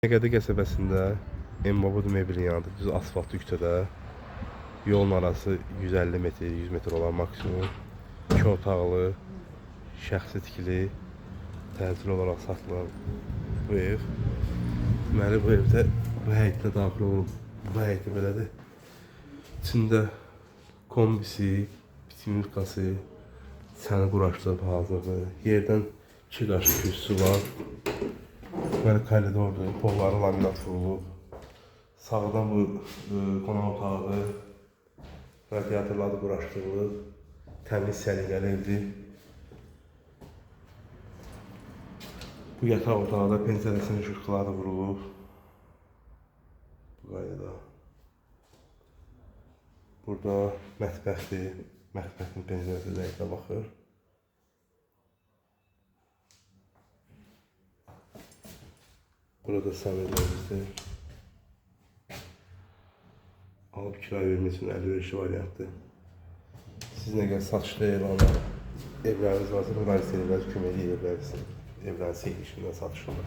Qədi qəsəbəsində Embabud Meblin yanında düz asfaltlı küçədə yolun arası 150 metr, 100 metr olan maksimum 2 otaqlı, şəxsi tikili, təcili olaraq satılan bu ev. Deməli bu evdə bu həyətdə daxil olub, bu həyətdə belədir. İçində kombisi, bitimlikası, səni quraşdırıb hazırdır. Yerdən 2 qaşıq kürsüsü var. Böyle koridordur, polları laminat vurulub. Sağdan bu qonaq otağı, radiatorları quraşdırılıb. Təmiz səliqəli evdir. Bu yataq otağında pəncərəsinin şırxıları vurulub. Bu qaydada. Burada mətbəxdir. Mətbəxin pəncərəsi zəifə baxır. Burada samirlərimizdir. Alıp kirayə vermək üçün əlverişli variantdır. Siz nə qədər satışda elanlar, evləriniz varsa, müraciət edərsiniz, kömək edə bilərsiniz. Evlərin seyir işindən satışında.